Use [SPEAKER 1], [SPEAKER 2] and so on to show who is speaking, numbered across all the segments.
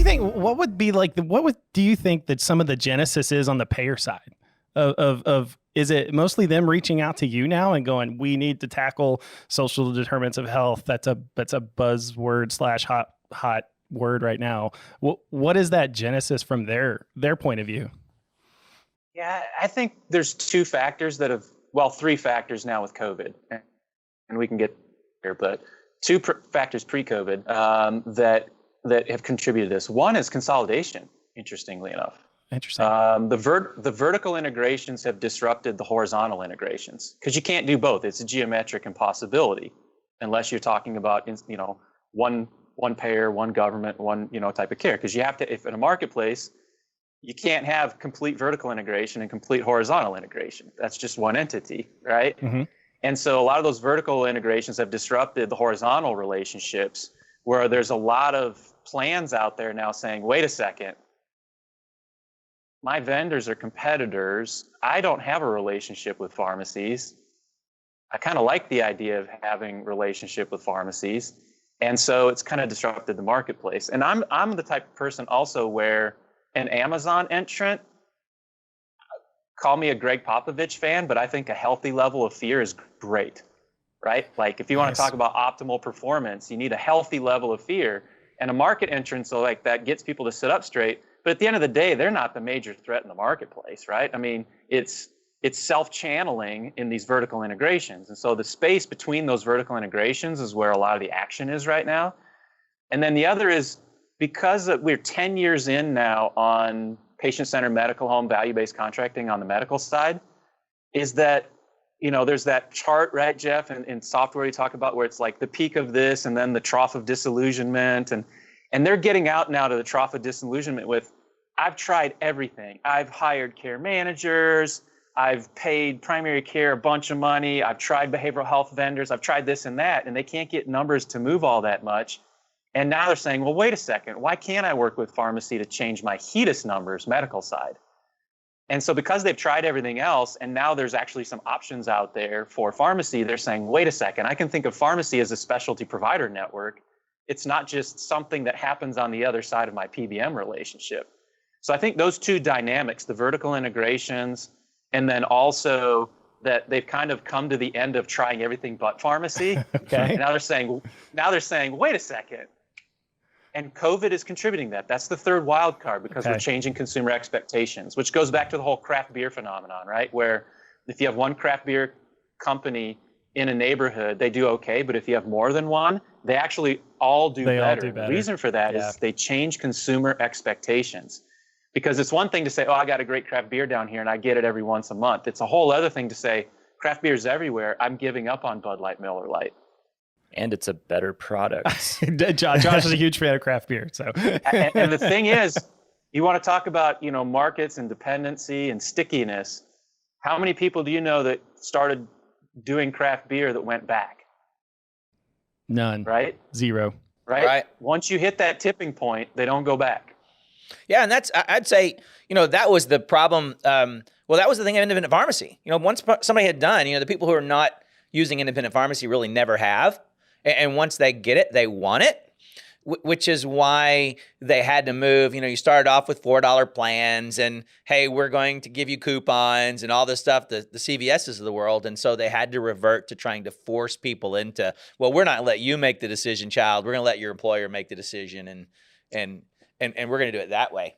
[SPEAKER 1] think what would be like do you think that some of the genesis is on the payer side of is it mostly them reaching out to you now and going, we need to tackle social determinants of health? That's a buzzword slash hot word right now. What is that genesis from their point of view?
[SPEAKER 2] Yeah, I think there's three factors now with COVID, and we can get there, but two factors pre-COVID that have contributed to this. One is consolidation, interestingly enough.
[SPEAKER 1] Interesting.
[SPEAKER 2] The vertical integrations have disrupted the horizontal integrations because you can't do both. It's a geometric impossibility unless you're talking about, one payer, one government, one, type of care. Because you have to, if in a marketplace, you can't have complete vertical integration and complete horizontal integration. That's just one entity, right?
[SPEAKER 1] Mm-hmm.
[SPEAKER 2] And so a lot of those vertical integrations have disrupted the horizontal relationships, where there's a lot of plans out there now saying, wait a second, my vendors are competitors. I don't have a relationship with pharmacies. I kind of like the idea of having relationship with pharmacies. And so it's kind of disrupted the marketplace. And I'm the type of person also where an Amazon entrant, call me a Greg Popovich fan, but I think a healthy level of fear is great, right? Like if you want to talk about optimal performance, you need a healthy level of fear. And a market entrance like that gets people to sit up straight. But at the end of the day, they're not the major threat in the marketplace, right? I mean, it's self-channeling in these vertical integrations. And so the space between those vertical integrations is where a lot of the action is right now. And then the other is, because we're 10 years in now on patient-centered medical home value-based contracting on the medical side, is that, there's that chart, right, Jeff, in software you talk about where it's like the peak of this and then the trough of disillusionment. And they're getting out now to the trough of disillusionment with, I've tried everything. I've hired care managers. I've paid primary care a bunch of money. I've tried behavioral health vendors. I've tried this and that, and they can't get numbers to move all that much. And now they're saying, well, wait a second. Why can't I work with pharmacy to change my HEDIS numbers, medical side? And so because they've tried everything else, and now there's actually some options out there for pharmacy, they're saying, wait a second, I can think of pharmacy as a specialty provider network. It's not just something that happens on the other side of my PBM relationship. So I think those two dynamics, the vertical integrations, and then also that they've kind of come to the end of trying everything but pharmacy.
[SPEAKER 1] Okay.
[SPEAKER 2] And now they're saying, wait a second. And COVID is contributing that. That's the third wild card, because we're changing consumer expectations, which goes back to the whole craft beer phenomenon, right? Where if you have one craft beer company in a neighborhood, they do okay. But if you have more than one, they actually all do better. The reason for that is they change consumer expectations. Because it's one thing to say, oh, I got a great craft beer down here and I get it every once a month. It's a whole other thing to say, craft beer is everywhere. I'm giving up on Bud Light, Miller Lite.
[SPEAKER 3] And it's a better product.
[SPEAKER 1] Josh is a huge fan of craft beer. So,
[SPEAKER 2] and the thing is, you want to talk about, markets and dependency and stickiness. How many people do you know that started doing craft beer that went back?
[SPEAKER 1] None.
[SPEAKER 2] Right?
[SPEAKER 1] Zero.
[SPEAKER 2] Right? Once you hit that tipping point, they don't go back.
[SPEAKER 3] Yeah, and I'd say, that was the problem. That was the thing of independent pharmacy. Once somebody had done, the people who are not using independent pharmacy really never have. And once they get it, they want it, which is why they had to move. You started off with $4 plans and, hey, we're going to give you coupons and all this stuff, the CVSs of the world. And so they had to revert to trying to force people into, well, we're not going to let you make the decision, child. We're going to let your employer make the decision. And we're going to do it that way.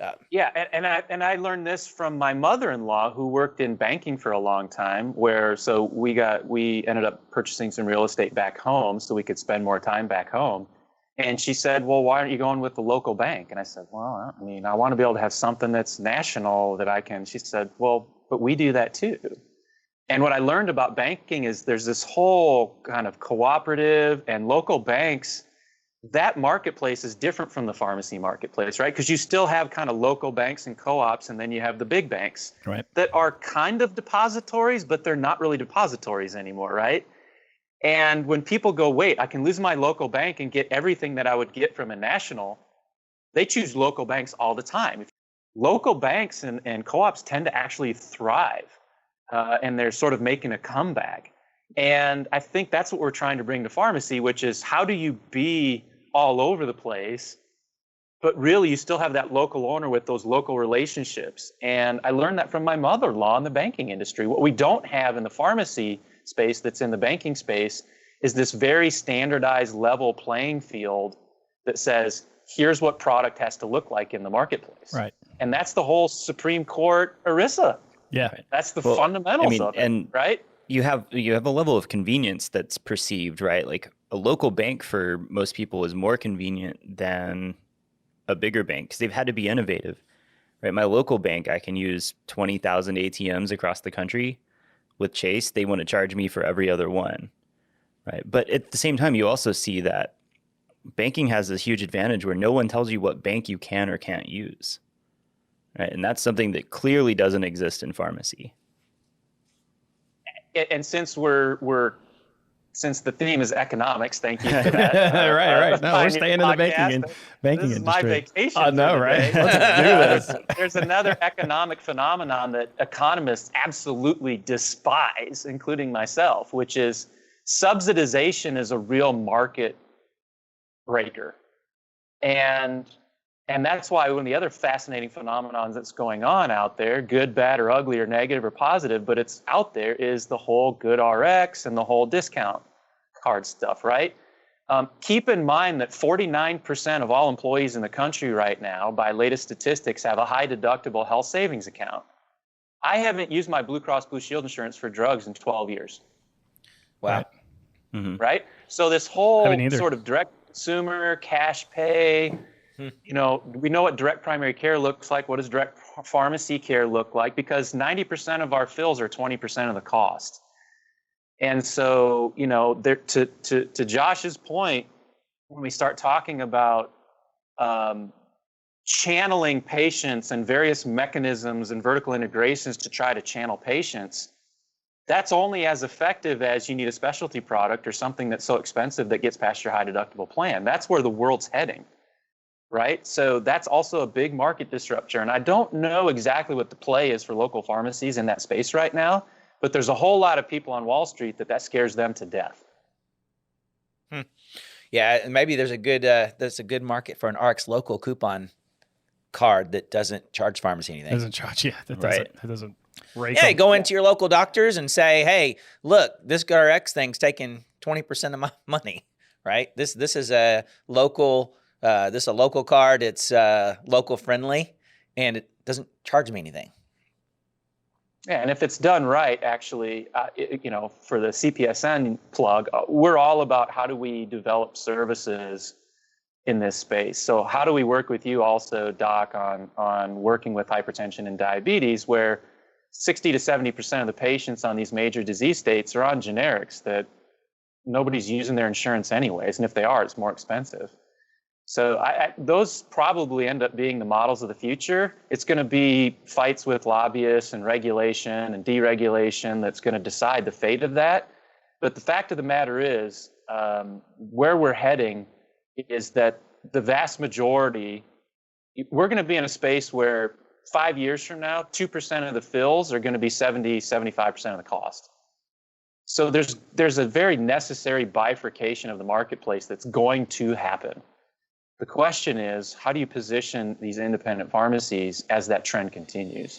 [SPEAKER 2] And I learned this from my mother-in-law, who worked in banking for a long time, so we ended up purchasing some real estate back home so we could spend more time back home. And she said, well, why aren't you going with the local bank? And I said, well, I want to be able to have something that's national that I can. She said, well, but we do that too. And what I learned about banking is there's this whole kind of cooperative and local banks. That marketplace is different from the pharmacy marketplace, right? Because you still have kind of local banks and co-ops, and then you have the big banks that are kind of depositories, but they're not really depositories anymore, right? And when people go, wait, I can lose my local bank and get everything that I would get from a national, they choose local banks all the time. Local banks and co-ops tend to actually thrive, and they're sort of making a comeback. And I think that's what we're trying to bring to pharmacy, which is how do you be all over the place But really, you still have that local owner with those local relationships. And I learned that from my mother-in-law in the banking industry. What we don't have in the pharmacy space that's in the banking space is this very standardized level playing field that says, here's what product has to look like in the marketplace.
[SPEAKER 1] Right.
[SPEAKER 2] And that's the whole Supreme Court ERISA.
[SPEAKER 1] Yeah.
[SPEAKER 2] That's the fundamentals of it,
[SPEAKER 4] and
[SPEAKER 2] right?
[SPEAKER 4] You have a level of convenience that's perceived, right? Like a local bank for most people is more convenient than a bigger bank because they've had to be innovative, right? My local bank, I can use 20,000 ATMs across the country. With Chase, they want to charge me for every other one, right? But at the same time, you also see that banking has this huge advantage where no one tells you what bank you can or can't use, right? And that's something that clearly doesn't exist in pharmacy.
[SPEAKER 2] And since since the theme is economics, thank you for that.
[SPEAKER 1] right. No, we're staying in the banking
[SPEAKER 2] This is my
[SPEAKER 1] industry.
[SPEAKER 2] vacation.
[SPEAKER 1] I know,
[SPEAKER 2] for
[SPEAKER 1] right?
[SPEAKER 2] today.
[SPEAKER 1] Let's do this.
[SPEAKER 2] There's another economic phenomenon that economists absolutely despise, including myself, which is subsidization is a real market breaker. And that's why one of the other fascinating phenomenons that's going on out there, good, bad, or ugly, or negative, or positive, but it's out there, is the whole good RX and the whole discount card stuff, right? Keep in mind that 49% of all employees in the country right now, by latest statistics, have a high deductible health savings account. I haven't used my Blue Cross Blue Shield insurance for drugs in 12 years.
[SPEAKER 3] Wow.
[SPEAKER 1] Right.
[SPEAKER 4] Mm-hmm.
[SPEAKER 2] Right? So this whole
[SPEAKER 1] Haven't either.
[SPEAKER 2] sort of direct consumer, cash pay, we know what direct primary care looks like. What does direct pharmacy care look like? Because 90% of our fills are 20% of the cost. And so, to Josh's point, when we start talking about channeling patients and various mechanisms and vertical integrations to try to channel patients, that's only as effective as you need a specialty product or something that's so expensive that gets past your high deductible plan. That's where the world's heading. Right? So that's also a big market disruptor. And I don't know exactly what the play is for local pharmacies in that space right now, but there's a whole lot of people on Wall Street that scares them to death.
[SPEAKER 3] Yeah, and maybe there's a good market for an RX local coupon card that doesn't charge pharmacy anything.
[SPEAKER 1] Doesn't charge you. That doesn't rake
[SPEAKER 3] Yeah,
[SPEAKER 1] them.
[SPEAKER 3] go into your local doctors and say, hey, look, this RX thing's taking 20% of my money, right? This is a local card. It's local friendly, and it doesn't charge me anything.
[SPEAKER 2] Yeah, and if it's done right, actually, for the CPESN plug, we're all about how do we develop services in this space. So how do we work with you also, Doc, on working with hypertension and diabetes, where 60 to 70% of the patients on these major disease states are on generics that nobody's using their insurance anyways, and if they are, it's more expensive. So those probably end up being the models of the future. It's going to be fights with lobbyists and regulation and deregulation that's going to decide the fate of that. But the fact of the matter is, where we're heading is that the vast majority, we're going to be in a space where 5 years from now, 2% of the fills are going to be 70, 75% of the cost. So there's a very necessary bifurcation of the marketplace that's going to happen. The question is, how do you position these independent pharmacies as that trend continues?